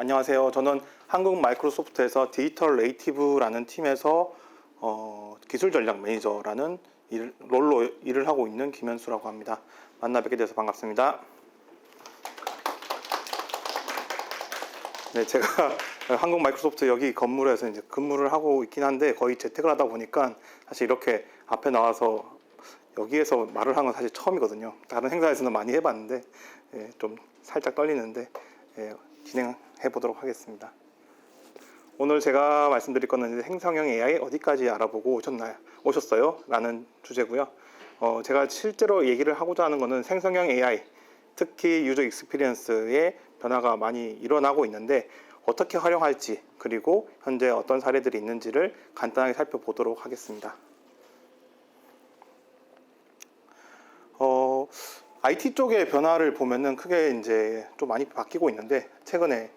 안녕하세요. 저는 한국 마이크로소프트에서 디지털 네이티브라는 팀에서 기술 전략 매니저라는 롤로 일을 하고 있는 김현수라고 합니다. 만나 뵙게 돼서 반갑습니다. 네, 제가 한국 마이크로소프트 여기 건물에서 이제 근무를 하고 있긴 한데 거의 재택을 하다 보니까 사실 이렇게 앞에 나와서 여기에서 말을 하는 건 사실 처음이거든요. 다른 행사에서는 많이 해봤는데 좀 살짝 떨리는데 진행해 보도록 하겠습니다. 오늘 제가 말씀드릴 거는 생성형 AI 어디까지 알아보고 오셨어요? 라는 주제고요. 제가 실제로 얘기를 하고자 하는 거는 생성형 AI, 특히 유저 익스피리언스의 변화가 많이 일어나고 있는데 어떻게 활용할지, 그리고 현재 어떤 사례들이 있는지를 간단하게 살펴보도록 하겠습니다. IT 쪽의 변화를 보면은 크게 이제 좀 많이 바뀌고 있는데, 최근에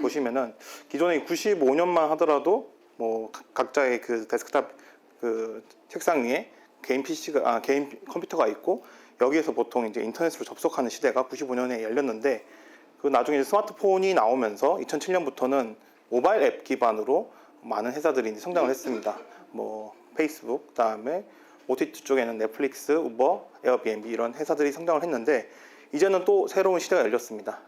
보시면은 기존에 95년만 하더라도 뭐 각자의 그 데스크탑 그 책상 위에 개인 컴퓨터가 있고, 여기에서 보통 이제 인터넷으로 접속하는 시대가 95년에 열렸는데, 그 나중에 스마트폰이 나오면서 2007년부터는 모바일 앱 기반으로 많은 회사들이 이제 성장을 했습니다. 뭐 페이스북, 그다음에 OTT 쪽에는 넷플릭스, 우버, 에어비앤비 이런 회사들이 성장을 했는데, 이제는 또 새로운 시대가 열렸습니다.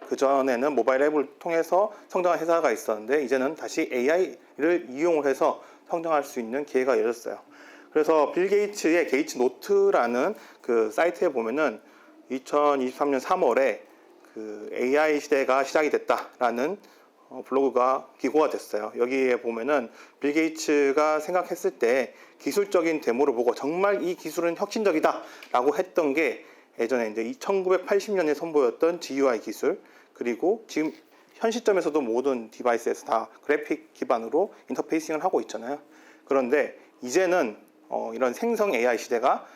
그전에는 모바일 앱을 통해서 성장한 회사가 있었는데, 이제는 다시 AI를 이용을 해서 성장할 수 있는 기회가 열렸어요. 그래서 빌 게이츠의 게이츠 노트라는 그 사이트에 보면은 2023년 3월에 그 AI 시대가 시작이 됐다라는 블로그가 기고가 됐어요. 여기에 보면은 빌 게이츠가 생각했을 때 기술적인 데모를 보고 정말 이 기술은 혁신적이다 라고 했던 게 예전에 이제 1980년에 선보였던 GUI 기술, 그리고 지금 현 시점에서도 모든 디바이스에서 다 그래픽 기반으로 인터페이싱을 하고 있잖아요. 그런데 이제는 이런 생성 AI 시대가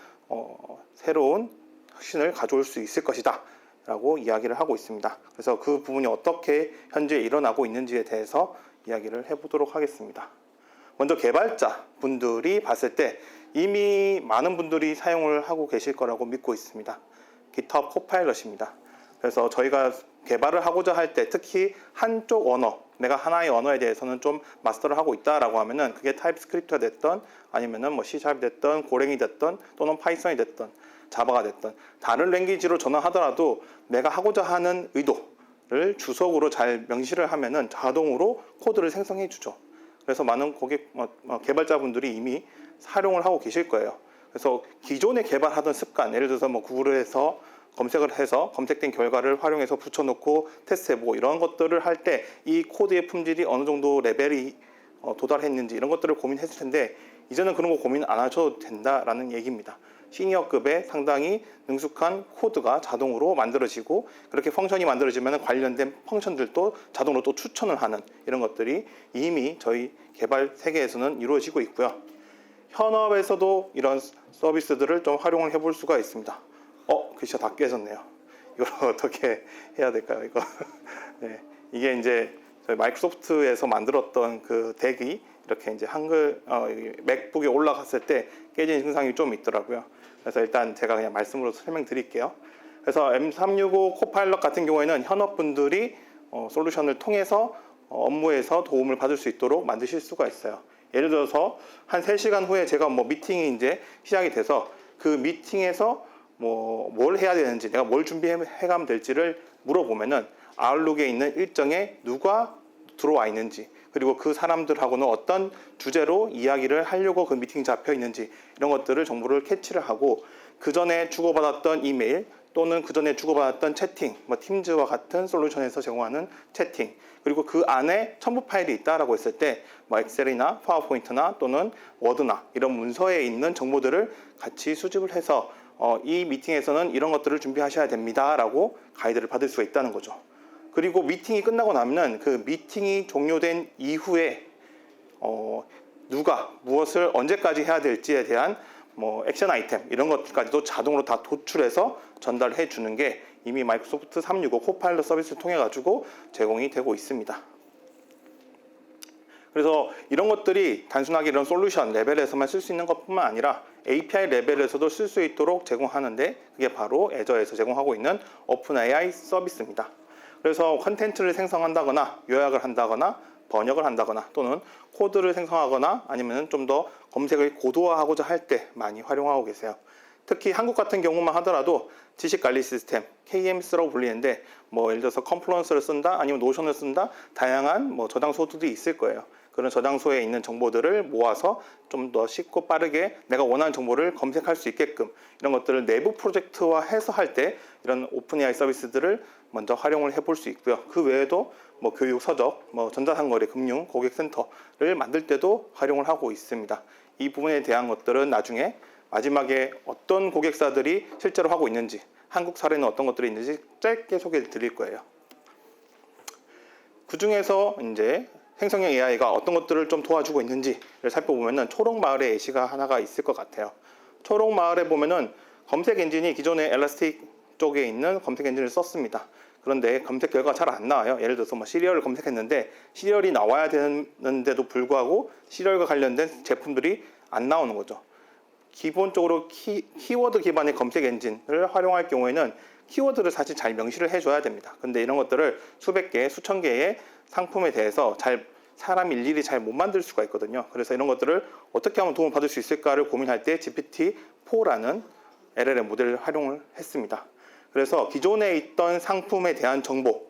새로운 혁신을 가져올 수 있을 것이다 라고 이야기를 하고 있습니다. 그래서 그 부분이 어떻게 현재 일어나고 있는지에 대해서 이야기를 해보도록 하겠습니다. 먼저 개발자 분들이 봤을 때 이미 많은 분들이 사용을 하고 계실 거라고 믿고 있습니다. GitHub 코파일럿입니다. 그래서 저희가 개발을 하고자 할 때 특히 한쪽 언어, 내가 하나의 언어에 대해서는 좀 마스터를 하고 있다라고 하면은 그게 타입스크립트가 됐던, 아니면은 뭐 C# 됐던, 고랭이 됐던, 또는 파이썬이 됐던, 자바가 됐던 다른 랭귀지로 전환하더라도 내가 하고자 하는 의도를 주석으로 잘 명시를 하면은 자동으로 코드를 생성해 주죠. 그래서 많은 개발자분들이 이미 활용을 하고 계실 거예요. 그래서 기존에 개발하던 습관, 예를 들어서 뭐 구글에서 검색을 해서 검색된 결과를 활용해서 붙여놓고 테스트해보고 이런 것들을 할 때 이 코드의 품질이 어느 정도 레벨이 도달했는지 이런 것들을 고민했을 텐데, 이제는 그런 거 고민 안 하셔도 된다라는 얘기입니다. 시니어급의 상당히 능숙한 코드가 자동으로 만들어지고, 그렇게 펑션이 만들어지면 관련된 펑션들도 자동으로 또 추천을 하는 이런 것들이 이미 저희 개발 세계에서는 이루어지고 있고요. 현업에서도 이런 서비스들을 좀 활용을 해볼 수가 있습니다. 글씨가 다 깨졌네요. 이걸 어떻게 해야 될까요? 이거 네, 이게 이제 저희 마이크로소프트에서 만들었던 그 덱이 이렇게 이제 한글 맥북에 올라갔을 때 깨진 증상이 좀 있더라고요. 그래서 일단 제가 그냥 말씀으로 설명드릴게요. 그래서 M365 코파일럿 같은 경우에는 현업분들이 솔루션을 통해서 업무에서 도움을 받을 수 있도록 만드실 수가 있어요. 예를 들어서 한 3시간 후에 제가 뭐 미팅이 이제 시작이 돼서 그 미팅에서 뭘 해야 되는지, 내가 뭘 준비해 가면 될지를 물어보면은 아웃룩에 있는 일정에 누가 들어와 있는지, 그리고 그 사람들하고는 어떤 주제로 이야기를 하려고 그 미팅이 잡혀 있는지, 이런 것들을 정보를 캐치를 하고, 그 전에 주고받았던 이메일 또는 그 전에 주고받았던 채팅, 팀즈와 같은 솔루션에서 제공하는 채팅, 그리고 그 안에 첨부 파일이 있다라고 했을 때 엑셀이나 파워포인트나 또는 워드나 이런 문서에 있는 정보들을 같이 수집을 해서 이 미팅에서는 이런 것들을 준비하셔야 됩니다 라고 가이드를 받을 수가 있다는 거죠. 그리고 미팅이 끝나고 나면 그 미팅이 종료된 이후에 누가 무엇을 언제까지 해야 될지에 대한 액션 아이템 이런 것들까지도 자동으로 다 도출해서 전달해 주는 게 이미 마이크로소프트 365 코파일럿 서비스를 통해 가지고 제공이 되고 있습니다. 그래서 이런 것들이 단순하게 이런 솔루션 레벨에서만 쓸 수 있는 것뿐만 아니라 API 레벨에서도 쓸 수 있도록 제공하는데, 그게 바로 애저에서 제공하고 있는 오픈 AI 서비스입니다. 그래서 컨텐츠를 생성한다거나 요약을 한다거나 번역을 한다거나 또는 코드를 생성하거나 아니면 좀 더 검색을 고도화하고자 할 때 많이 활용하고 계세요. 특히 한국 같은 경우만 하더라도 지식관리 시스템, KMS라고 불리는데 뭐 예를 들어서 컴플런스를 쓴다 아니면 노션을 쓴다 다양한 뭐 저장소들이 있을 거예요. 그런 저장소에 있는 정보들을 모아서 좀 더 쉽고 빠르게 내가 원하는 정보를 검색할 수 있게끔 이런 것들을 내부 프로젝트화해서 할 때 이런 오픈 AI 서비스들을 먼저 활용을 해볼 수 있고요. 그 외에도 뭐 교육, 서적, 뭐 전자상거래, 금융, 고객센터를 만들 때도 활용을 하고 있습니다. 이 부분에 대한 것들은 나중에 마지막에 어떤 고객사들이 실제로 하고 있는지, 한국 사례는 어떤 것들이 있는지 짧게 소개해 드릴 거예요. 그 중에서 이제 생성형 AI가 어떤 것들을 좀 도와주고 있는지를 살펴보면은 초록마을의 예시가 하나가 있을 것 같아요. 초록마을에 보면은 검색 엔진이 기존의 엘라스틱 쪽에 있는 검색 엔진을 썼습니다. 그런데 검색 결과가 잘 안 나와요. 예를 들어서 뭐 시리얼을 검색했는데 시리얼이 나와야 되는데도 불구하고 시리얼과 관련된 제품들이 안 나오는 거죠. 기본적으로 키워드 기반의 검색 엔진을 활용할 경우에는 키워드를 사실 잘 명시를 해줘야 됩니다. 근데 이런 것들을 수백 개, 수천 개의 상품에 대해서 사람이 일일이 잘 못 만들 수가 있거든요. 그래서 이런 것들을 어떻게 하면 도움을 받을 수 있을까를 고민할 때 GPT-4라는 LLM 모델을 활용을 했습니다. 그래서 기존에 있던 상품에 대한 정보라고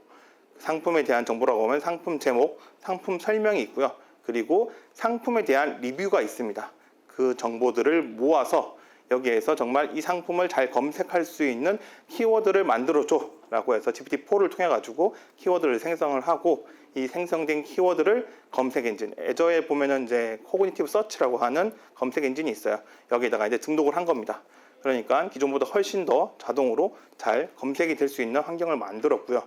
하면 상품 제목, 상품 설명이 있고요. 그리고 상품에 대한 리뷰가 있습니다. 그 정보들을 모아서 여기에서 정말 이 상품을 잘 검색할 수 있는 키워드를 만들어줘 라고 해서 GPT-4를 통해 가지고 키워드를 생성을 하고 이 생성된 키워드를 검색 엔진, 애저에 보면은 이제 코그니티브 서치라고 하는 검색 엔진이 있어요. 여기에다가 이제 등록을 한 겁니다. 그러니까 기존보다 훨씬 더 자동으로 잘 검색이 될 수 있는 환경을 만들었고요.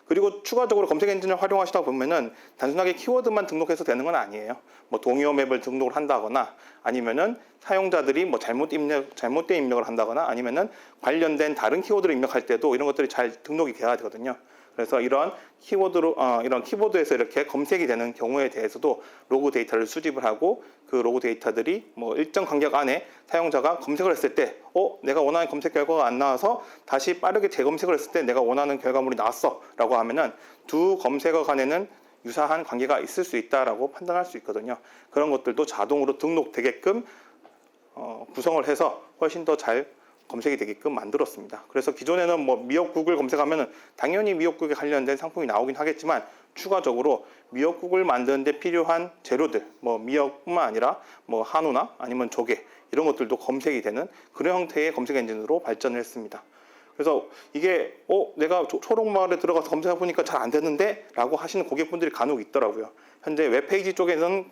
그리고 추가적으로 검색 엔진을 활용하시다 보면은 단순하게 키워드만 등록해서 되는 건 아니에요. 뭐 동의어 맵을 등록을 한다거나 아니면은 사용자들이 뭐 잘못된 입력을 한다거나 아니면은 관련된 다른 키워드를 입력할 때도 이런 것들이 잘 등록이 돼야 되거든요. 그래서 이런 키보드에서 이렇게 검색이 되는 경우에 대해서도 로그 데이터를 수집을 하고 그 로그 데이터들이 뭐 일정 간격 안에 사용자가 검색을 했을 때 내가 원하는 검색 결과가 안 나와서 다시 빠르게 재검색을 했을 때 내가 원하는 결과물이 나왔어 라고 하면은 두 검색어 간에는 유사한 관계가 있을 수 있다라고 판단할 수 있거든요. 그런 것들도 자동으로 등록되게끔 구성을 해서 훨씬 더 잘 검색이 되게끔 만들었습니다. 그래서 기존에는 뭐 미역국을 검색하면 당연히 미역국에 관련된 상품이 나오긴 하겠지만 추가적으로 미역국을 만드는 데 필요한 재료들, 뭐 미역뿐만 아니라 뭐 한우나 아니면 조개 이런 것들도 검색이 되는 그런 형태의 검색 엔진으로 발전을 했습니다. 그래서 이게 내가 초록마을에 들어가서 검색해 보니까 잘 안 되는데 라고 하시는 고객분들이 간혹 있더라고요. 현재 웹페이지 쪽에서는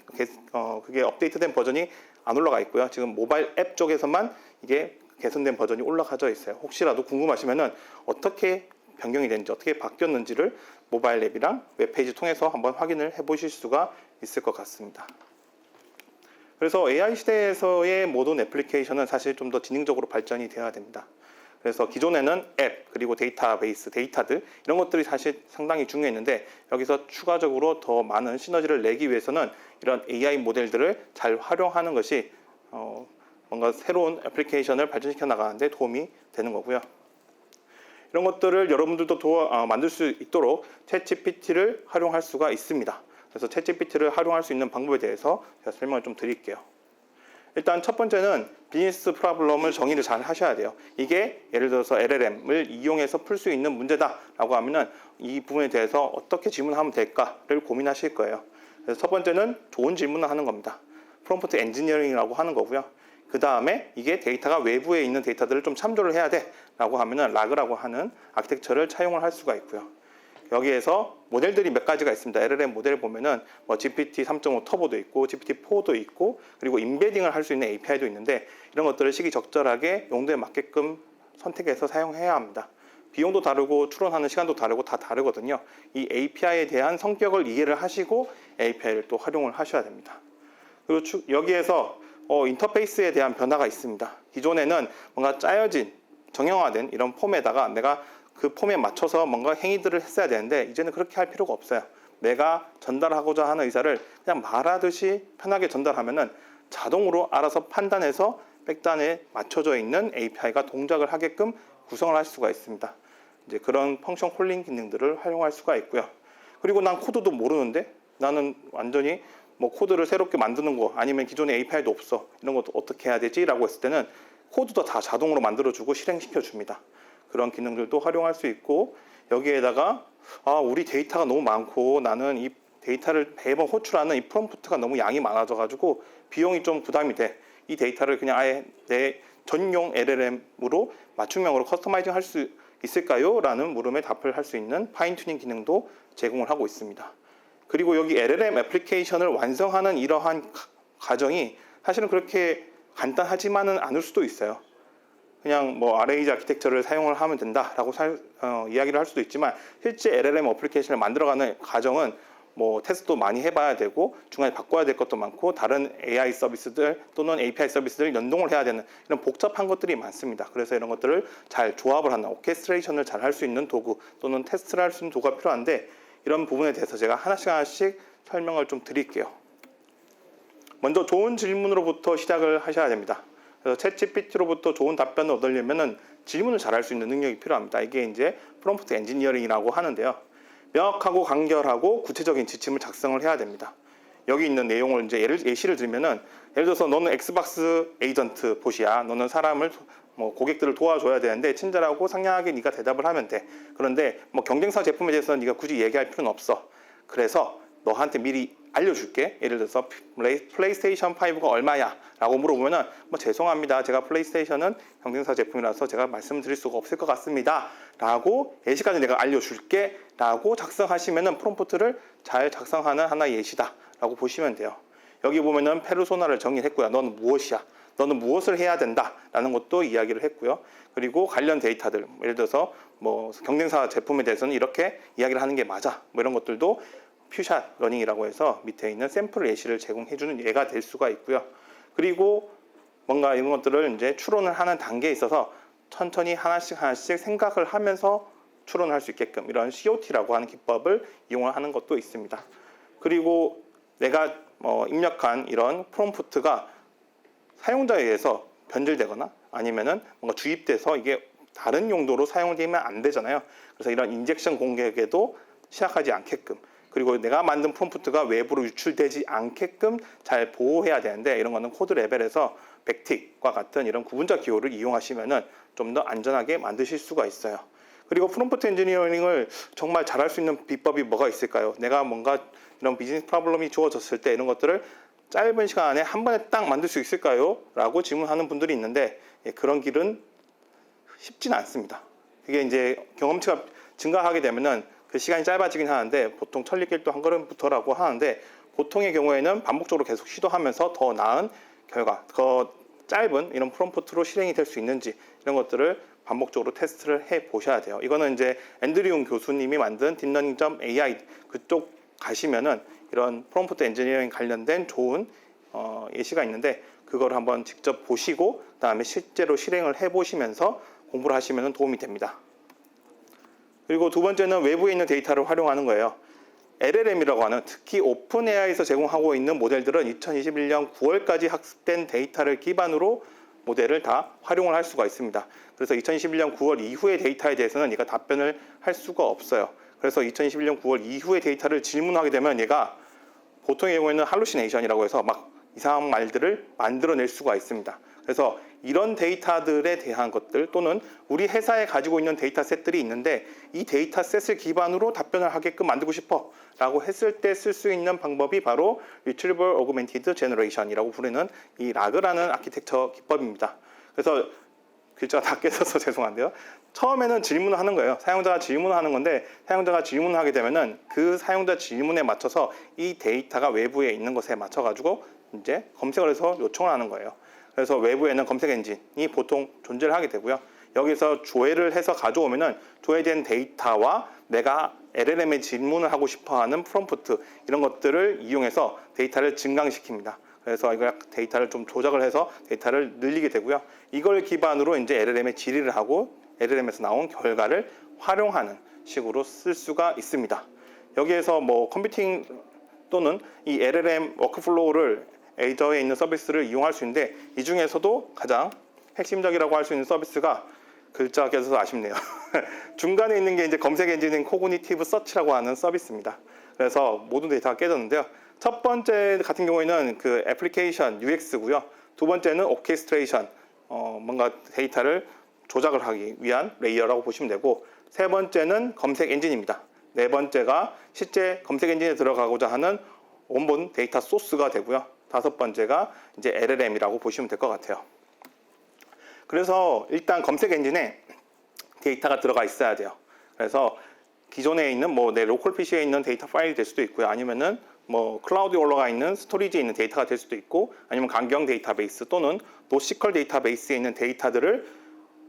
그게 업데이트된 버전이 안 올라가 있고요. 지금 모바일 앱 쪽에서만 이게 개선된 버전이 올라가져 있어요. 혹시라도 궁금하시면은 어떻게 변경이 됐는지 어떻게 바뀌었는지를 모바일 앱이랑 웹페이지 통해서 한번 확인을 해 보실 수가 있을 것 같습니다. 그래서 AI 시대에서의 모든 애플리케이션은 사실 좀 더 지능적으로 발전이 되어야 됩니다. 그래서 기존에는 앱 그리고 데이터베이스, 데이터들 이런 것들이 사실 상당히 중요했는데 여기서 추가적으로 더 많은 시너지를 내기 위해서는 이런 AI 모델들을 잘 활용하는 것이 뭔가 새로운 애플리케이션을 발전시켜 나가는데 도움이 되는 거고요. 이런 것들을 여러분들도 만들 수 있도록 챗GPT를 활용할 수가 있습니다. 그래서 챗GPT를 활용할 수 있는 방법에 대해서 제가 설명을 좀 드릴게요. 일단 첫 번째는 비즈니스 프로블럼을 정의를 잘 하셔야 돼요. 이게 예를 들어서 LLM을 이용해서 풀 수 있는 문제다라고 하면은 이 부분에 대해서 어떻게 질문하면 될까를 고민하실 거예요. 그래서 첫 번째는 좋은 질문을 하는 겁니다. 프롬프트 엔지니어링이라고 하는 거고요. 그 다음에 이게 데이터가 외부에 있는 데이터들을 좀 참조를 해야 돼 라고 하면은 라그라고 하는 아키텍처를 차용을 할 수가 있고요. 여기에서 모델들이 몇 가지가 있습니다. LLM 모델을 보면은 뭐 GPT 3.5 터보도 있고 GPT 4도 있고 그리고 임베딩을 할 수 있는 API도 있는데 이런 것들을 시기적절하게 용도에 맞게끔 선택해서 사용해야 합니다. 비용도 다르고 추론하는 시간도 다르고 다 다르거든요. 이 API에 대한 성격을 이해를 하시고 API를 또 활용을 하셔야 됩니다. 그리고 여기에서 인터페이스에 대한 변화가 있습니다. 기존에는 뭔가 짜여진 정형화된 이런 폼에다가 내가 그 폼에 맞춰서 뭔가 행위들을 했어야 되는데 이제는 그렇게 할 필요가 없어요. 내가 전달하고자 하는 의사를 그냥 말하듯이 편하게 전달하면은 자동으로 알아서 판단해서 백단에 맞춰져 있는 API가 동작을 하게끔 구성을 할 수가 있습니다. 이제 그런 펑션 콜링 기능들을 활용할 수가 있고요. 그리고 난 코드도 모르는데 나는 완전히 뭐 코드를 새롭게 만드는 거 아니면 기존에 API도 없어 이런 것도 어떻게 해야 되지? 라고 했을 때는 코드도 다 자동으로 만들어주고 실행시켜 줍니다. 그런 기능들도 활용할 수 있고 여기에다가 우리 데이터가 너무 많고 나는 이 데이터를 매번 호출하는 이 프롬프트가 너무 양이 많아져 가지고 비용이 좀 부담이 돼. 이 데이터를 그냥 아예 내 전용 LLM으로 맞춤형으로 커스터마이징 할 수 있을까요? 라는 물음에 답을 할 수 있는 파인 튜닝 기능도 제공을 하고 있습니다. 그리고 여기 LLM 애플리케이션을 완성하는 이러한 과정이 사실은 그렇게 간단하지만은 않을 수도 있어요. 그냥 뭐 RAG 아키텍처를 사용을 하면 된다라고 이야기를 할 수도 있지만 실제 LLM 애플리케이션을 만들어가는 과정은 뭐 테스트도 많이 해봐야 되고 중간에 바꿔야 될 것도 많고 다른 AI 서비스들 또는 API 서비스들 연동을 해야 되는 이런 복잡한 것들이 많습니다. 그래서 이런 것들을 잘 조합을 하는 오케스트레이션을 잘 할 수 있는 도구 또는 테스트를 할 수 있는 도구가 필요한데 이런 부분에 대해서 제가 하나씩 설명을 좀 드릴게요. 먼저 좋은 질문으로부터 시작을 하셔야 됩니다. 그래서 챗GPT로부터 좋은 답변을 얻으려면은 질문을 잘 할 수 있는 능력이 필요합니다. 이게 이제 프롬프트 엔지니어링이라고 하는데요. 명확하고 간결하고 구체적인 지침을 작성을 해야 됩니다. 여기 있는 내용을 이제 예시를 들면은 예를 들어서 너는 엑스박스 에이전트 봇이야. 너는 사람을 고객들을 도와줘야 되는데 친절하고 상냥하게 네가 대답을 하면 돼. 그런데 뭐 경쟁사 제품에 대해서는 네가 굳이 얘기할 필요는 없어. 그래서 너한테 미리 알려줄게. 예를 들어서 플레이스테이션 5가 얼마야? 라고 물어보면은 죄송합니다. 제가 플레이스테이션은 경쟁사 제품이라서 제가 말씀드릴 수가 없을 것 같습니다. 라고 예시까지 내가 알려줄게. 라고 작성하시면은 프롬프트를 잘 작성하는 하나의 예시다. 라고 보시면 돼요. 여기 보면은 페르소나를 정의했고요. 너는 무엇이야? 너는 무엇을 해야 된다? 라는 것도 이야기를 했고요. 그리고 관련 데이터들, 예를 들어서 뭐 경쟁사 제품에 대해서는 이렇게 이야기를 하는 게 맞아. 뭐 이런 것들도 퓨샷 러닝이라고 해서 밑에 있는 샘플 예시를 제공해주는 예가 될 수가 있고요. 그리고 뭔가 이런 것들을 이제 추론을 하는 단계에 있어서 천천히 하나씩 생각을 하면서 추론할 수 있게끔 이런 COT라고 하는 기법을 이용을 하는 것도 있습니다. 그리고 내가 입력한 이런 프롬프트가 사용자에 의해서 변질되거나 아니면은 뭔가 주입돼서 이게 다른 용도로 사용되면 안 되잖아요. 그래서 이런 인젝션 공격에도 시작하지 않게끔 그리고 내가 만든 프롬프트가 외부로 유출되지 않게끔 잘 보호해야 되는데 이런 거는 코드 레벨에서 백틱과 같은 이런 구분자 기호를 이용하시면은 좀 더 안전하게 만드실 수가 있어요. 그리고 프롬프트 엔지니어링을 정말 잘할 수 있는 비법이 뭐가 있을까요? 내가 뭔가 이런 비즈니스 프로블럼이 주어졌을 때 이런 것들을 짧은 시간 안에 한 번에 딱 만들 수 있을까요? 라고 질문하는 분들이 있는데 그런 길은 쉽진 않습니다. 그게 이제 경험치가 증가하게 되면은 그 시간이 짧아지긴 하는데 보통 천리길도 한 걸음부터라고 하는데 보통의 경우에는 반복적으로 계속 시도하면서 더 나은 결과, 더 짧은 이런 프롬프트로 실행이 될 수 있는지 이런 것들을 반복적으로 테스트를 해 보셔야 돼요. 이거는 이제 앤드류 교수님이 만든 딥러닝.ai 그쪽 가시면은 이런 프롬프트 엔지니어링 관련된 좋은 예시가 있는데 그걸 한번 직접 보시고 그다음에 실제로 실행을 해 보시면서 공부를 하시면 도움이 됩니다. 그리고 두 번째는 외부에 있는 데이터를 활용하는 거예요. LLM이라고 하는 특히 오픈 AI에서 제공하고 있는 모델들은 2021년 9월까지 학습된 데이터를 기반으로 모델을 다 활용을 할 수가 있습니다. 그래서 2021년 9월 이후의 데이터에 대해서는 얘가 답변을 할 수가 없어요. 그래서 2021년 9월 이후의 데이터를 질문하게 되면 얘가 보통의 경우에는 할루시네이션이라고 해서 막 이상한 말들을 만들어낼 수가 있습니다. 그래서 이런 데이터들에 대한 것들 또는 우리 회사에 가지고 있는 데이터셋들이 있는데 이 데이터셋을 기반으로 답변을 하게끔 만들고 싶어 라고 했을 때 쓸 수 있는 방법이 바로 Retrieval Augmented Generation이라고 부르는 이 RAG라는 아키텍처 기법입니다. 그래서 글자가 다 깨져서 죄송한데요. 처음에는 질문을 하는 거예요. 사용자가 질문을 하는 건데 사용자가 질문을 하게 되면은 그 사용자 질문에 맞춰서 이 데이터가 외부에 있는 것에 맞춰 가지고 이제 검색을 해서 요청을 하는 거예요. 그래서 외부에는 검색 엔진이 보통 존재를 하게 되고요. 여기서 조회를 해서 가져오면은 조회된 데이터와 내가 LLM에 질문을 하고 싶어하는 프롬프트 이런 것들을 이용해서 데이터를 증강시킵니다. 그래서 이걸 데이터를 좀 조작을 해서 데이터를 늘리게 되고요. 이걸 기반으로 이제 LLM에 질의를 하고 LLM에서 나온 결과를 활용하는 식으로 쓸 수가 있습니다. 여기에서 뭐 컴퓨팅 또는 이 LLM 워크플로우를 에이저에 있는 서비스를 이용할 수 있는데 이 중에서도 가장 핵심적이라고 할 수 있는 서비스가 글자가 껴서 아쉽네요. 중간에 있는 게 이제 검색 엔진인 코그니티브 서치라고 하는 서비스입니다. 그래서 모든 데이터가 깨졌는데요. 첫 번째 같은 경우에는 그 애플리케이션 UX고요. 두 번째는 오케스트레이션, 뭔가 데이터를 조작을 하기 위한 레이어라고 보시면 되고, 세 번째는 검색 엔진입니다. 네 번째가 실제 검색 엔진에 들어가고자 하는 원본 데이터 소스가 되고요. 다섯 번째가 이제 LLM이라고 보시면 될 것 같아요. 그래서 일단 검색 엔진에 데이터가 들어가 있어야 돼요. 그래서 기존에 있는 뭐 내 로컬 PC에 있는 데이터 파일이 될 수도 있고요. 아니면은 뭐 클라우드에 올라가 있는 스토리지에 있는 데이터가 될 수도 있고, 아니면 강경 데이터베이스 또는 노시컬 데이터베이스에 있는 데이터들을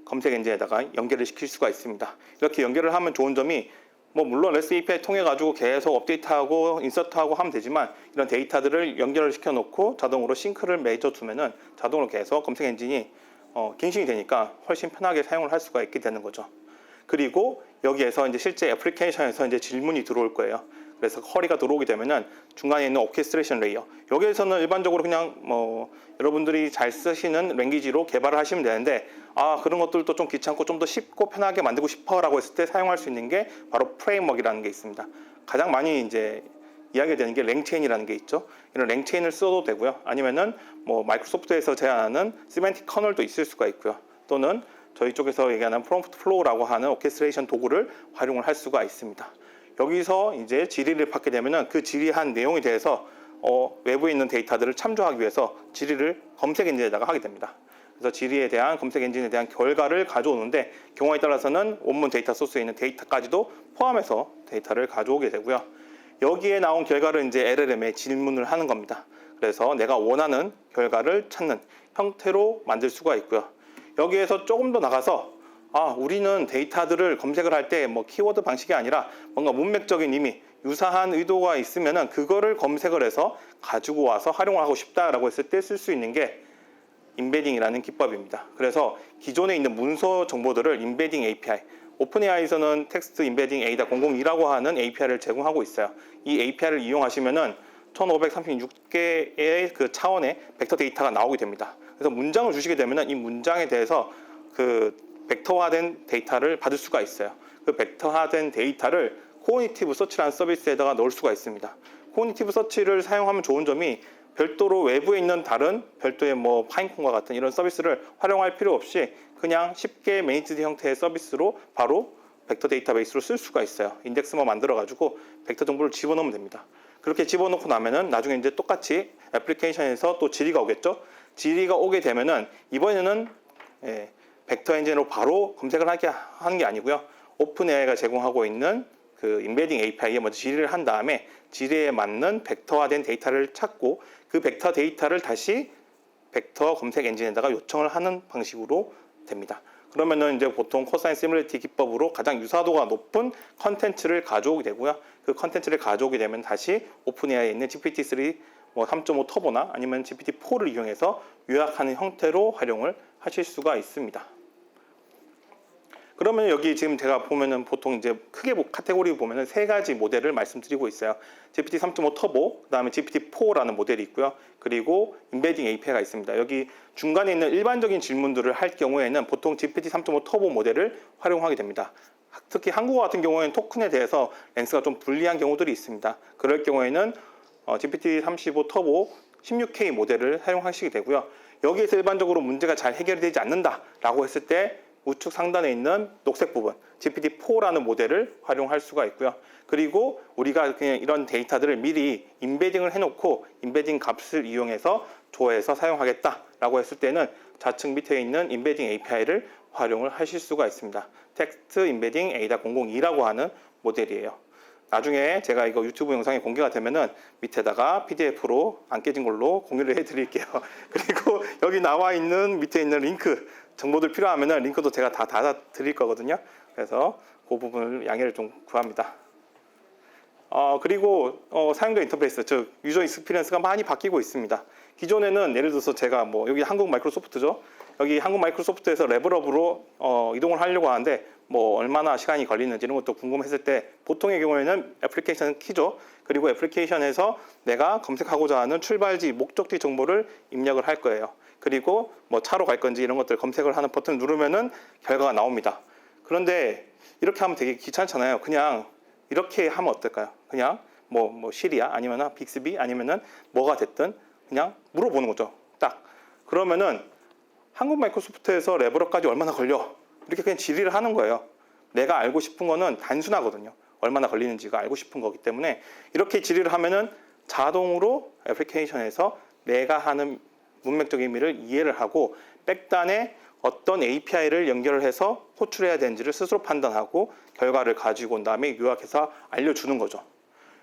검색 엔진에다가 연결을 시킬 수가 있습니다. 이렇게 연결을 하면 좋은 점이 뭐 물론 REST API 통해 가지고 계속 업데이트하고 인서트하고 하면 되지만, 이런 데이터들을 연결을 시켜 놓고 자동으로 싱크를 맺어 두면은 자동으로 계속 검색 엔진이 갱신이 되니까 훨씬 편하게 사용을 할 수가 있게 되는 거죠. 그리고 여기에서 이제 실제 애플리케이션에서 이제 질문이 들어올 거예요. 그래서 쿼리가 들어오게 되면은 중간에 있는 오케스트레이션 레이어, 여기에서는 일반적으로 그냥 뭐 여러분들이 잘 쓰시는 랭귀지로 개발을 하시면 되는데, 그런 것들도 좀 귀찮고 좀 더 쉽고 편하게 만들고 싶어라고 했을 때 사용할 수 있는 게 바로 프레임워크라는 게 있습니다. 가장 많이 이제 이야기가 되는 게 랭체인이라는 게 있죠. 이런 랭체인을 써도 되고요. 아니면은 뭐 마이크로소프트에서 제안하는 시멘틱 커널도 있을 수가 있고요. 또는 저희 쪽에서 얘기하는 프롬프트 플로우라고 하는 오케스트레이션 도구를 활용을 할 수가 있습니다. 여기서 이제 질의를 받게 되면은 그 질의한 내용에 대해서 외부에 있는 데이터들을 참조하기 위해서 질의를 검색 엔진에다가 하게 됩니다. 그래서 질의에 대한 검색 엔진에 대한 결과를 가져오는데, 경우에 따라서는 원문 데이터 소스에 있는 데이터까지도 포함해서 데이터를 가져오게 되고요. 여기에 나온 결과를 이제 LLM에 질문을 하는 겁니다. 그래서 내가 원하는 결과를 찾는 형태로 만들 수가 있고요. 여기에서 조금 더 나가서 우리는 데이터들을 검색을 할 때 뭐 키워드 방식이 아니라 뭔가 문맥적인 의미, 유사한 의도가 있으면은 그거를 검색을 해서 가지고 와서 활용을 하고 싶다라고 했을 때 쓸 수 있는 게 임베딩이라는 기법입니다. 그래서 기존에 있는 문서 정보들을 임베딩 API, 오픈AI에서는 텍스트 임베딩 ADA002라고 하는 API를 제공하고 있어요. 이 API를 이용하시면은 1536개의 그 차원의 벡터 데이터가 나오게 됩니다. 그래서 문장을 주시게 되면은 이 문장에 대해서 그 벡터화된 데이터를 받을 수가 있어요. 그 벡터화된 데이터를 코그니티브 서치라는 서비스에다가 넣을 수가 있습니다. 코그니티브 서치를 사용하면 좋은 점이 별도로 외부에 있는 다른 별도의 뭐 파인콘과 같은 이런 서비스를 활용할 필요 없이 그냥 쉽게 매니지드 형태의 서비스로 바로 벡터 데이터베이스로 쓸 수가 있어요. 인덱스만 만들어가지고 벡터 정보를 집어넣으면 됩니다. 그렇게 집어넣고 나면은 나중에 이제 똑같이 애플리케이션에서 또 질의가 오겠죠. 질의가 오게 되면은 이번에는 벡터 엔진으로 바로 검색을 하는 게 아니고요. 오픈AI가 제공하고 있는 그 임베딩 API에 먼저 질의를 한 다음에 질의에 맞는 벡터화된 데이터를 찾고 그 벡터 데이터를 다시 벡터 검색 엔진에다가 요청을 하는 방식으로 됩니다. 그러면은 이제 보통 코사인 시뮬레이티 기법으로 가장 유사도가 높은 컨텐츠를 가져오게 되고요. 그 컨텐츠를 가져오게 되면 다시 오픈AI에 있는 GPT-3 3.5 터보나 아니면 GPT-4를 이용해서 요약하는 형태로 활용을 하실 수가 있습니다. 그러면 여기 지금 제가 보면은 보통 이제 크게 카테고리 보면은 세 가지 모델을 말씀드리고 있어요. GPT 3.5 터보, 그다음에 GPT 4라는 모델이 있고요. 그리고 임베딩 API가 있습니다. 여기 중간에 있는 일반적인 질문들을 할 경우에는 보통 GPT 3.5 터보 모델을 활용하게 됩니다. 특히 한국어 같은 경우에는 토큰에 대해서 랭스가 좀 불리한 경우들이 있습니다. 그럴 경우에는 GPT 35 터보 16K 모델을 사용하시게 되고요. 여기에서 일반적으로 문제가 잘 해결되지 않는다라고 했을 때 우측 상단에 있는 녹색 부분 GPT-4라는 모델을 활용할 수가 있고요. 그리고 우리가 그냥 이런 데이터들을 미리 임베딩을 해놓고 임베딩 값을 이용해서 조회해서 사용하겠다라고 했을 때는 좌측 밑에 있는 임베딩 API를 활용을 하실 수가 있습니다. 텍스트 임베딩 ADA002라고 하는 모델이에요. 나중에 제가 이거 유튜브 영상이 공개가 되면은 밑에다가 PDF로 안 깨진 걸로 공유를 해드릴게요. 그리고 여기 나와 있는 밑에 있는 링크 정보들 필요하면은 링크도 제가 다 닫아 드릴 거거든요. 그래서 그 부분을 양해를 좀 구합니다. 그리고 사용자 인터페이스, 즉 유저 익스피리언스가 많이 바뀌고 있습니다. 기존에는 예를 들어서 제가 뭐 여기 한국 마이크로소프트죠. 여기 한국 마이크로소프트에서 레벨업으로 이동을 하려고 하는데 뭐 얼마나 시간이 걸리는지 이런 것도 궁금했을 때 보통의 경우에는 애플리케이션 키죠. 그리고 애플리케이션에서 내가 검색하고자 하는 출발지, 목적지 정보를 입력을 할 거예요. 그리고 뭐 차로 갈 건지 이런 것들 검색을 하는 버튼을 누르면은 결과가 나옵니다. 그런데 이렇게 하면 되게 귀찮잖아요. 그냥 이렇게 하면 어떨까요? 그냥 뭐 시리아 아니면은 빅스비 아니면은 뭐가 됐든 그냥 물어보는 거죠. 딱 그러면은 한국 마이크로소프트에서 레벨업까지 얼마나 걸려? 이렇게 그냥 질의를 하는 거예요. 내가 알고 싶은 거는 단순하거든요. 얼마나 걸리는지가 알고 싶은 거기 때문에 이렇게 질의를 하면은 자동으로 애플리케이션에서 내가 하는 문맥적 의미를 이해를 하고 백단에 어떤 API를 연결을 해서 호출해야 되는지를 스스로 판단하고 결과를 가지고 온 다음에 요약해서 알려주는 거죠.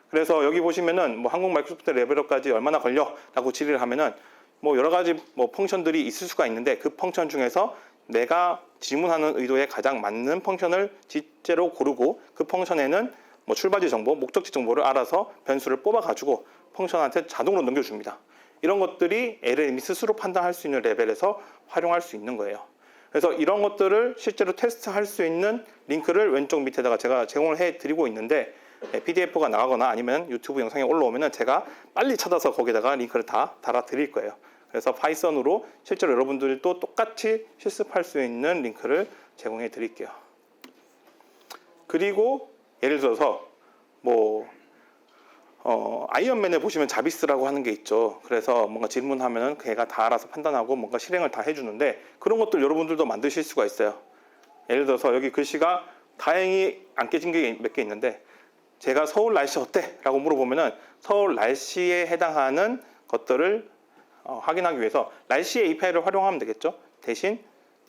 그래서 여기 보시면은 뭐 한국 마이크로소프트 레벨업까지 얼마나 걸려? 라고 질의를 하면은 뭐 여러 가지 뭐 펑션들이 있을 수가 있는데 그 펑션 중에서 내가 질문하는 의도에 가장 맞는 펑션을 실제로 고르고 그 펑션에는 뭐 출발지 정보, 목적지 정보를 알아서 변수를 뽑아가지고 펑션한테 자동으로 넘겨줍니다. 이런 것들이 LLM이 스스로 판단할 수 있는 레벨에서 활용할 수 있는 거예요. 그래서 이런 것들을 실제로 테스트할 수 있는 링크를 왼쪽 밑에다가 제가 제공을 해드리고 있는데 PDF가 나가거나 아니면 유튜브 영상에 올라오면 제가 빨리 찾아서 거기다가 링크를 다 달아드릴 거예요. 그래서 파이썬으로 실제로 여러분들도 똑같이 실습할 수 있는 링크를 제공해 드릴게요. 그리고 예를 들어서 뭐 아이언맨에 보시면 자비스라고 하는 게 있죠. 그래서 뭔가 질문하면은 걔가 다 알아서 판단하고 뭔가 실행을 다 해주는데 그런 것들 여러분들도 만드실 수가 있어요. 예를 들어서 여기 글씨가 다행히 안 깨진 게 몇 개 있는데 제가 서울 날씨 어때? 라고 물어보면은 서울 날씨에 해당하는 것들을 확인하기 위해서 날씨 API를 활용하면 되겠죠. 대신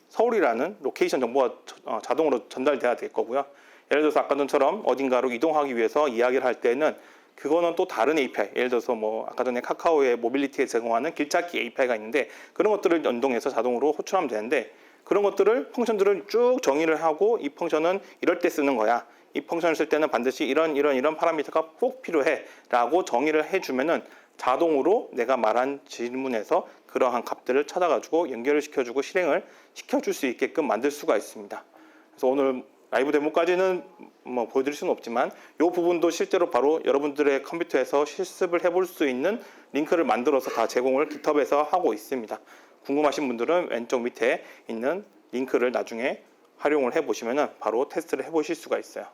서울이라는 로케이션 정보가 자동으로 전달돼야 될 거고요. 예를 들어서 아까 전처럼 어딘가로 이동하기 위해서 이야기를 할 때는 그거는 또 다른 API, 예를 들어서 뭐 아까 전에 카카오의 모빌리티에 제공하는 길찾기 API가 있는데 그런 것들을 연동해서 자동으로 호출하면 되는데 그런 것들을 펑션들을 쭉 정의를 하고 이 펑션은 이럴 때 쓰는 거야. 이 펑션을 쓸 때는 반드시 이런 파라미터가 꼭 필요해 라고 정의를 해주면은 자동으로 내가 말한 질문에서 그러한 값들을 찾아가지고 연결을 시켜주고 실행을 시켜줄 수 있게끔 만들 수가 있습니다. 그래서 오늘 라이브 데모까지는 뭐 보여드릴 수는 없지만 이 부분도 실제로 바로 여러분들의 컴퓨터에서 실습을 해볼 수 있는 링크를 만들어서 다 제공을 깃허브에서 하고 있습니다. 궁금하신 분들은 왼쪽 밑에 있는 링크를 나중에 활용을 해보시면 바로 테스트를 해보실 수가 있어요.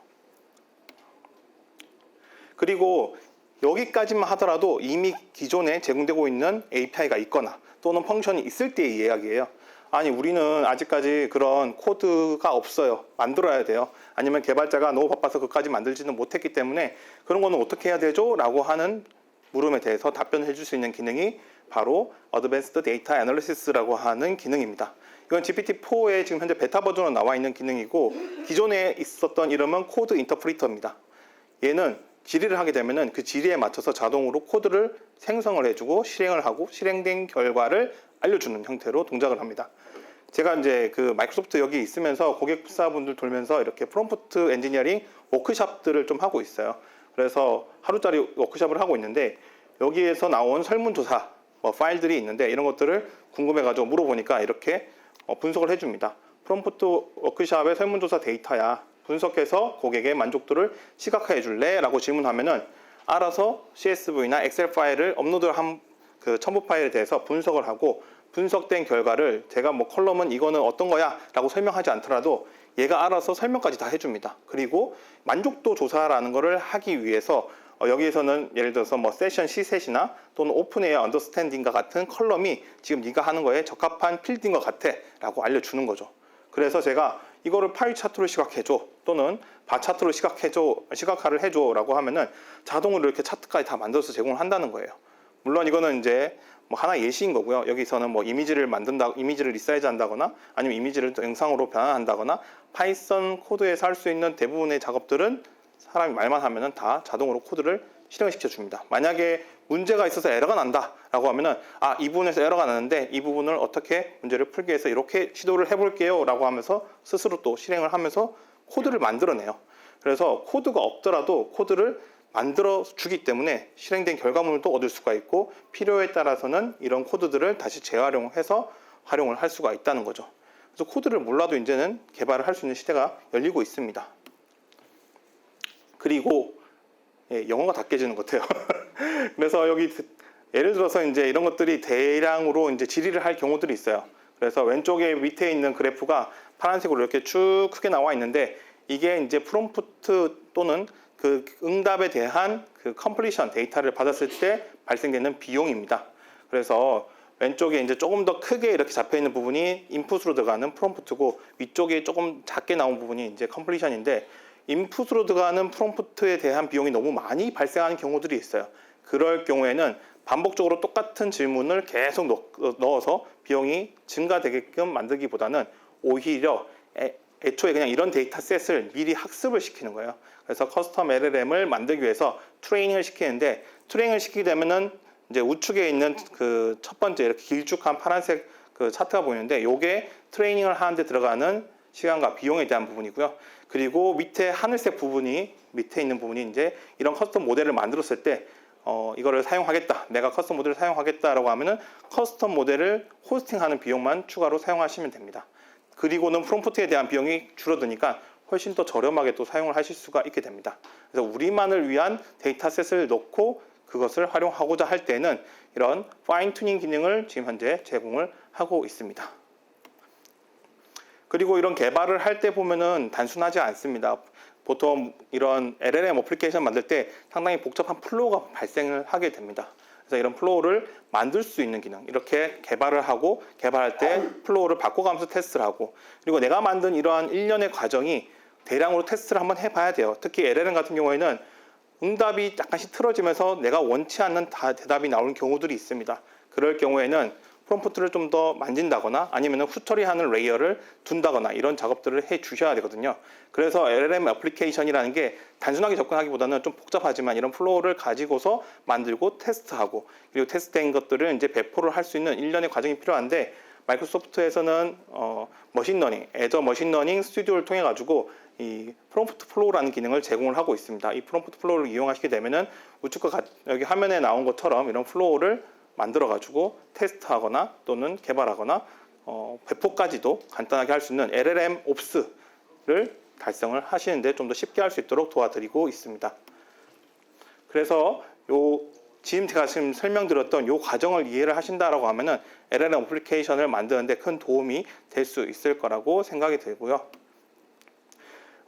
그리고 여기까지만 하더라도 이미 기존에 제공되고 있는 API가 있거나 또는 펑션이 있을 때의 이야기예요. 아니 우리는 아직까지 그런 코드가 없어요. 만들어야 돼요. 아니면 개발자가 너무 바빠서 그까지 만들지는 못했기 때문에 그런 거는 어떻게 해야 되죠? 라고 하는 물음에 대해서 답변을 해줄 수 있는 기능이 바로 Advanced Data Analysis라고 하는 기능입니다. 이건 GPT-4에 지금 현재 베타 버전으로 나와 있는 기능이고 기존에 있었던 이름은 코드 인터프리터입니다. 얘는 질의를 하게 되면은 그 질의에 맞춰서 자동으로 코드를 생성을 해주고 실행을 하고 실행된 결과를 알려주는 형태로 동작을 합니다. 제가 이제 그 마이크로소프트 여기 있으면서 고객사분들 돌면서 이렇게 프롬프트 엔지니어링 워크샵들을 좀 하고 있어요. 그래서 하루짜리 워크샵을 하고 있는데 여기에서 나온 설문조사 파일들이 있는데 이런 것들을 궁금해가지고 물어보니까 이렇게 분석을 해줍니다. 프롬프트 워크샵의 설문조사 데이터야. 분석해서 고객의 만족도를 시각화해 줄래? 라고 질문하면은 알아서 CSV나 엑셀 파일을 업로드한 그 첨부 파일에 대해서 분석을 하고 분석된 결과를 제가 뭐 컬럼은 이거는 어떤 거야? 라고 설명하지 않더라도 얘가 알아서 설명까지 다 해줍니다. 그리고 만족도 조사라는 거를 하기 위해서 여기에서는 예를 들어서 뭐 세션 C셋이나 또는 오픈에어 언더스탠딩과 같은 컬럼이 지금 네가 하는 거에 적합한 필드인 것 같아 라고 알려주는 거죠. 그래서 제가 이거를 파이 차트로 시각해줘 또는 바 차트로 시각화를 해줘 라고 하면은 자동으로 이렇게 차트까지 다 만들어서 제공을 한다는 거예요. 물론 이거는 이제 뭐 하나 예시인 거고요. 여기서는 뭐 이미지를 리사이즈 한다거나 아니면 이미지를 영상으로 변환한다거나 파이썬 코드에서 할 수 있는 대부분의 작업들은 사람이 말만 하면은 다 자동으로 코드를 실행을 시켜줍니다. 만약에 문제가 있어서 에러가 난다 라고 하면은 이 부분에서 에러가 나는데 이 부분을 어떻게 문제를 풀기 위해서 이렇게 시도를 해볼게요 라고 하면서 스스로 또 실행을 하면서 코드를 만들어내요. 그래서 코드가 없더라도 코드를 만들어 주기 때문에 실행된 결과물을 또 얻을 수가 있고 필요에 따라서는 이런 코드들을 다시 재활용해서 활용을 할 수가 있다는 거죠. 그래서 코드를 몰라도 이제는 개발을 할 수 있는 시대가 열리고 있습니다. 그리고 영어가 다 깨지는 것 같아요. 그래서 여기 예를 들어서 이제 이런 것들이 대량으로 이제 질의를 할 경우들이 있어요. 그래서 왼쪽에 밑에 있는 그래프가 파란색으로 이렇게 쭉 크게 나와 있는데 이게 이제 프롬프트 또는 그 응답에 대한 그 컴플리션 데이터를 받았을 때 발생되는 비용입니다. 그래서 왼쪽에 이제 조금 더 크게 이렇게 잡혀 있는 부분이 인풋으로 들어가는 프롬프트고 위쪽에 조금 작게 나온 부분이 이제 컴플리션인데 인풋으로 들어가는 프롬프트에 대한 비용이 너무 많이 발생하는 경우들이 있어요. 그럴 경우에는 반복적으로 똑같은 질문을 계속 넣어서 비용이 증가되게끔 만들기보다는 오히려 애초에 그냥 이런 데이터셋을 미리 학습을 시키는 거예요. 그래서 커스텀 LLM을 만들기 위해서 트레이닝을 시키는데 트레이닝을 시키게 되면은 이제 우측에 있는 그 첫 번째 이렇게 길쭉한 파란색 그 차트가 보이는데 요게 트레이닝을 하는데 들어가는 시간과 비용에 대한 부분이고요. 그리고 밑에 하늘색 부분이 밑에 있는 부분이 이제 이런 커스텀 모델을 만들었을 때 이거를 사용하겠다. 내가 커스텀 모델을 사용하겠다라고 하면은 커스텀 모델을 호스팅하는 비용만 추가로 사용하시면 됩니다. 그리고는 프롬프트에 대한 비용이 줄어드니까 훨씬 더 저렴하게 또 사용을 하실 수가 있게 됩니다. 그래서 우리만을 위한 데이터셋을 넣고 그것을 활용하고자 할 때는 이런 파인 튜닝 기능을 지금 현재 제공을 하고 있습니다. 그리고 이런 개발을 할 때 보면은 단순하지 않습니다. 보통 이런 LLM 어플리케이션 만들 때 상당히 복잡한 플로우가 발생을 하게 됩니다. 그래서 이런 플로우를 만들 수 있는 기능, 이렇게 개발을 하고 개발할 때 플로우를 바꿔가면서 테스트를 하고 그리고 내가 만든 이러한 일련의 과정이 대량으로 테스트를 한번 해봐야 돼요. 특히 LLM 같은 경우에는 응답이 약간씩 틀어지면서 내가 원치 않는 대답이 나오는 경우들이 있습니다. 그럴 경우에는 프롬프트를 좀 더 만진다거나 아니면 후처리하는 레이어를 둔다거나 이런 작업들을 해 주셔야 되거든요. 그래서 LLM 애플리케이션이라는 게 단순하게 접근하기보다는 좀 복잡하지만 이런 플로우를 가지고서 만들고 테스트하고 그리고 테스트된 것들을 이제 배포를 할 수 있는 일련의 과정이 필요한데 마이크로소프트에서는 머신러닝, 애저 머신러닝 스튜디오를 통해 가지고 이 프롬프트 플로우라는 기능을 제공을 하고 있습니다. 이 프롬프트 플로우를 이용하시게 되면은 우측과 여기 화면에 나온 것처럼 이런 플로우를 만들어 가지고 테스트하거나 또는 개발하거나 배포까지도 간단하게 할 수 있는 LLM 옵스를 달성을 하시는데 좀 더 쉽게 할 수 있도록 도와드리고 있습니다. 그래서 지금 제가 지금 설명드렸던 이 과정을 이해를 하신다라고 하면은 LLM 어플리케이션을 만드는데 큰 도움이 될 수 있을 거라고 생각이 들고요.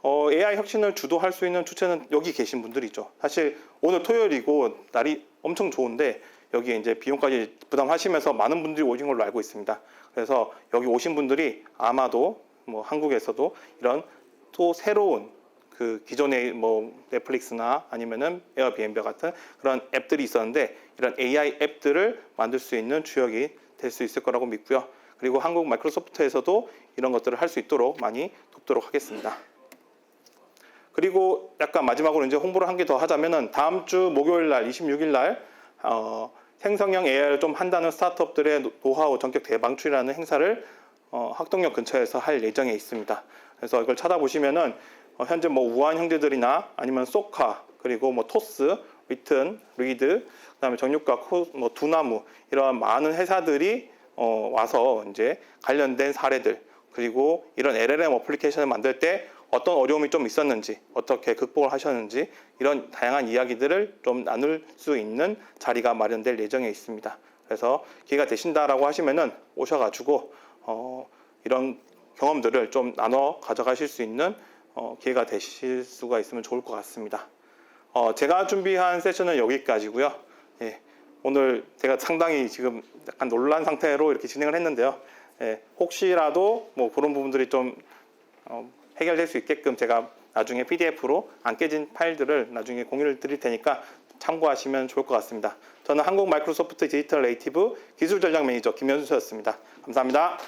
AI 혁신을 주도할 수 있는 주체는 여기 계신 분들이죠. 사실 오늘 토요일이고 날이 엄청 좋은데 여기에 이제 비용까지 부담하시면서 많은 분들이 오신 걸로 알고 있습니다. 그래서 여기 오신 분들이 아마도 뭐 한국에서도 이런 또 새로운 그 기존의 뭐 넷플릭스나 아니면은 에어비앤비 같은 그런 앱들이 있었는데 이런 AI 앱들을 만들 수 있는 주역이 될 수 있을 거라고 믿고요. 그리고 한국 마이크로소프트에서도 이런 것들을 할 수 있도록 많이 돕도록 하겠습니다. 그리고 약간 마지막으로 이제 홍보를 한 개 더 하자면은 다음 주 목요일 날 26일 날 생성형 AI를 좀 한다는 스타트업들의 노하우 전격 대방출이라는 행사를 학동역 근처에서 할 예정에 있습니다. 그래서 이걸 찾아보시면은 현재 뭐 우한 형제들이나 아니면 소카 그리고 뭐 토스, 리튼, 리드, 그다음에 정육과 뭐 두나무 이런 많은 회사들이 와서 이제 관련된 사례들 그리고 이런 LLM 어플리케이션을 만들 때 어떤 어려움이 좀 있었는지 어떻게 극복을 하셨는지 이런 다양한 이야기들을 좀 나눌 수 있는 자리가 마련될 예정에 있습니다. 그래서 기회가 되신다라고 하시면은 오셔가지고 이런 경험들을 좀 나눠 가져가실 수 있는 기회가 되실 수가 있으면 좋을 것 같습니다. 제가 준비한 세션은 여기까지고요. 예, 오늘 제가 상당히 지금 약간 놀란 상태로 이렇게 진행을 했는데요. 예, 혹시라도 뭐 그런 부분들이 좀 해결될 수 있게끔 제가 나중에 PDF로 안 깨진 파일들을 나중에 공유를 드릴 테니까 참고하시면 좋을 것 같습니다. 저는 한국 마이크로소프트 디지털 네이티브 기술 전략 매니저 김현수였습니다. 감사합니다.